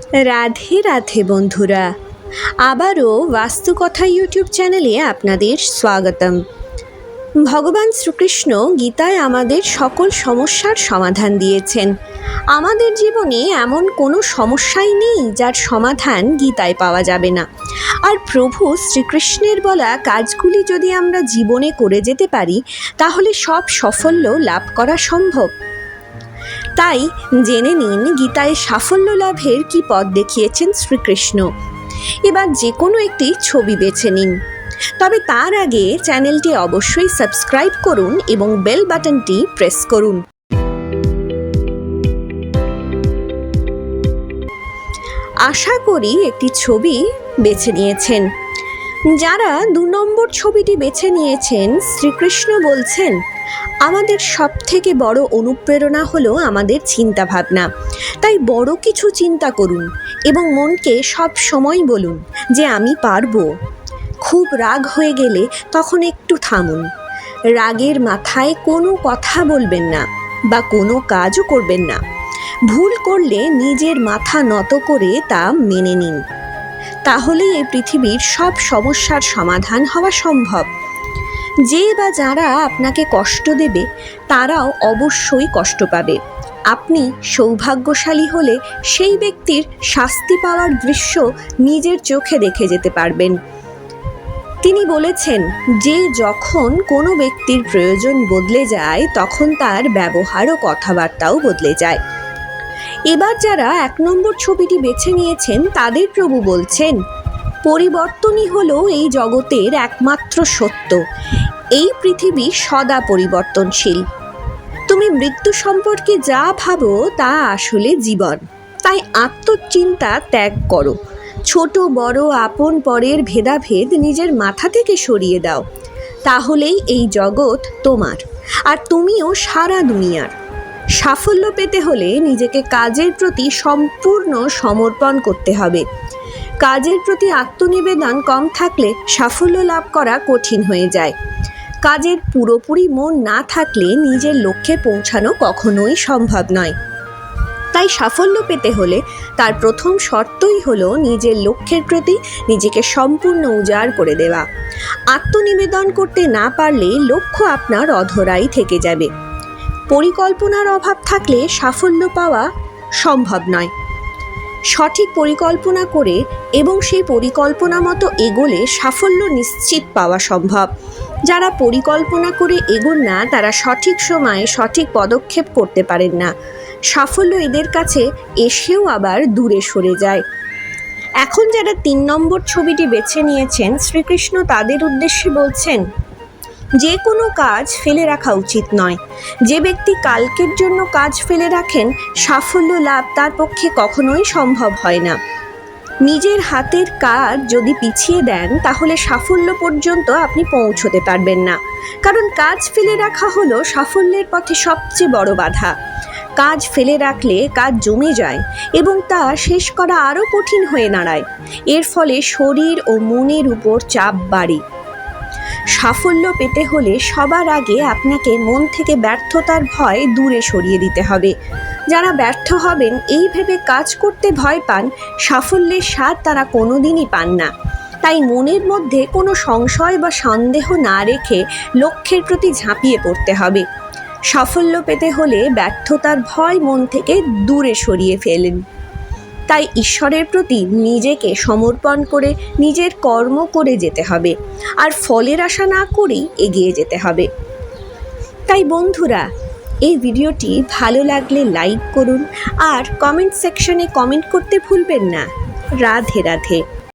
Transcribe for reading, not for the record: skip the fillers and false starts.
রাধে রাধে বন্ধুরা, আবারও বাস্তুকথা ইউটিউব চ্যানেলে আপনাদের স্বাগতম। ভগবান শ্রীকৃষ্ণ গীতায় আমাদের সকল সমস্যার সমাধান দিয়েছেন। আমাদের জীবনে এমন কোনো সমস্যাই নেই যার সমাধান গীতায় পাওয়া যাবে না। আর প্রভু শ্রীকৃষ্ণের বলা কাজগুলি যদি আমরা জীবনে করে যেতে পারি, তাহলে সব সাফল্য লাভ করা সম্ভব। তাই জেনে নিন গীতায় সাফল্য লাভের কি পথ দেখিয়েছেন শ্রীকৃষ্ণ। এবার যে কোনো একটি ছবি বেছে নিন, তবে তার আগে চ্যানেলটি অবশ্যই সাবস্ক্রাইব করুন এবং বেল বাটনটি প্রেস করুন। আশা করি একটি ছবি বেছে নিয়েছেন। যারা 2 নম্বর ছবিটি বেছে নিয়েছেন, শ্রীকৃষ্ণ বলছেন আমাদের সবথেকে বড় অনুপ্রেরণা হলো আমাদের চিন্তা ভাবনা। তাই বড় কিছু চিন্তা করুন এবং মনকে সব সময় বলুন যে আমি পারবো। খুব রাগ হয়ে গেলে তখন একটু থামুন। রাগের মাথায় কোনো কথা বলবেন না বা কোনো কাজও করবেন না। ভুল করলে নিজের মাথা নত করে তা মেনে নিন। তাহলেই এই পৃথিবীর সব সমস্যার সমাধান হওয়া সম্ভব। যে বা যারা আপনাকে কষ্ট দেবে তারাও অবশ্যই কষ্ট পাবে। আপনি সৌভাগ্যশালী হলে সেই ব্যক্তির শাস্তি পাওয়ার দৃশ্য নিজের চোখে দেখে যেতে পারবেন। তিনি বলেছেন যে যখন কোনো ব্যক্তির প্রয়োজন বদলে যায়, তখন তার ব্যবহার ও কথাবার্তাও বদলে যায়। এবার যারা 1 নম্বর ছবিটি বেছে নিয়েছেন, তাদের প্রভু বলছেন পরিবর্তনই হলো এই জগতের একমাত্র সত্য। এই পৃথিবী সদা পরিবর্তনশীল। তুমি মৃত্যু সম্পর্কে যা ভাবো তা আসলে জীবন। তাই আত্মচিন্তা ত্যাগ করো। ছোট বড় আপন পরের ভেদাভেদ নিজের মাথা থেকে সরিয়ে দাও। তাহলেই এই জগৎ তোমার, আর তুমিও সারা দুনিয়ার। সাফল্য পেতে হলে নিজেকে কাজের প্রতি সম্পূর্ণ সমর্পণ করতে হবে। কাজের প্রতি আত্মনিবেদন কম থাকলে সাফল্য লাভ করা কঠিন হয়ে যায়। কাজের পুরোপুরি মন না থাকলে নিজের লক্ষ্যে পৌঁছানো কখনোই সম্ভব নয়। তাই সাফল্য পেতে হলে তার প্রথম শর্তই হলো নিজের লক্ষ্যের প্রতি নিজেকে সম্পূর্ণ উজাড় করে দেওয়া। আত্মনিবেদন করতে না পারলে লক্ষ্য আপনার অধরাই থেকে যাবে। পরিকল্পনার অভাব থাকলে সাফল্য পাওয়া সম্ভব নয়। সঠিক পরিকল্পনা করে এবং সেই পরিকল্পনা মতো এগোলে সাফল্য নিশ্চিত পাওয়া সম্ভব। যারা পরিকল্পনা করে এগোন না, তারা সঠিক সময়ে সঠিক পদক্ষেপ করতে পারেন না। সাফল্য এদের কাছে এসেও আবার দূরে সরে যায়। এখন যারা 3 নম্বর ছবিটি বেছে নিয়েছেন, শ্রীকৃষ্ণ তাদের উদ্দেশ্যে বলছেন যে কোনো কাজ ফেলে রাখা উচিত নয়। যে ব্যক্তি কালকের জন্য কাজ ফেলে রাখেন, সাফল্য লাভ তার পক্ষে কখনোই সম্ভব হয় না। নিজের হাতের কাজ যদি পিছিয়ে দেন, তাহলে সাফল্য পর্যন্ত আপনি পৌঁছতে পারবেন না। কারণ কাজ ফেলে রাখা হলো সাফল্যের পথে সবচেয়ে বড় বাধা। কাজ ফেলে রাখলে কাজ জমে যায় এবং তা শেষ করা আরও কঠিন হয়ে দাঁড়ায়। এর ফলে শরীর ও মনের উপর চাপ বাড়ে। সাফল্য পেতে হলে সবার আগে আপনাকে মন থেকে ব্যর্থতার ভয় দূরে সরিয়ে দিতে হবে। যারা ব্যর্থ হবেন এই ভেবে কাজ করতে ভয় পান, সাফল্যের স্বাদ তারা কোনোদিনই পান না। তাই মনের মধ্যে কোনো সংশয় বা সন্দেহ না রেখে লক্ষ্যের প্রতি ঝাঁপিয়ে পড়তে হবে। সাফল্য পেতে হলে ব্যর্থতার ভয় মন থেকে দূরে সরিয়ে ফেলেন। তাই ঈশ্বরের প্রতি নিজেকে সমর্পণ করে নিজের কর্ম করে যেতে হবে, আর ফলের আশা না করেই এগিয়ে যেতে হবে। তাই বন্ধুরা, এই ভিডিওটি ভালো লাগলে লাইক করুন আর কমেন্ট সেকশনে কমেন্ট করতে ভুলবেন না। রাধে রাধে।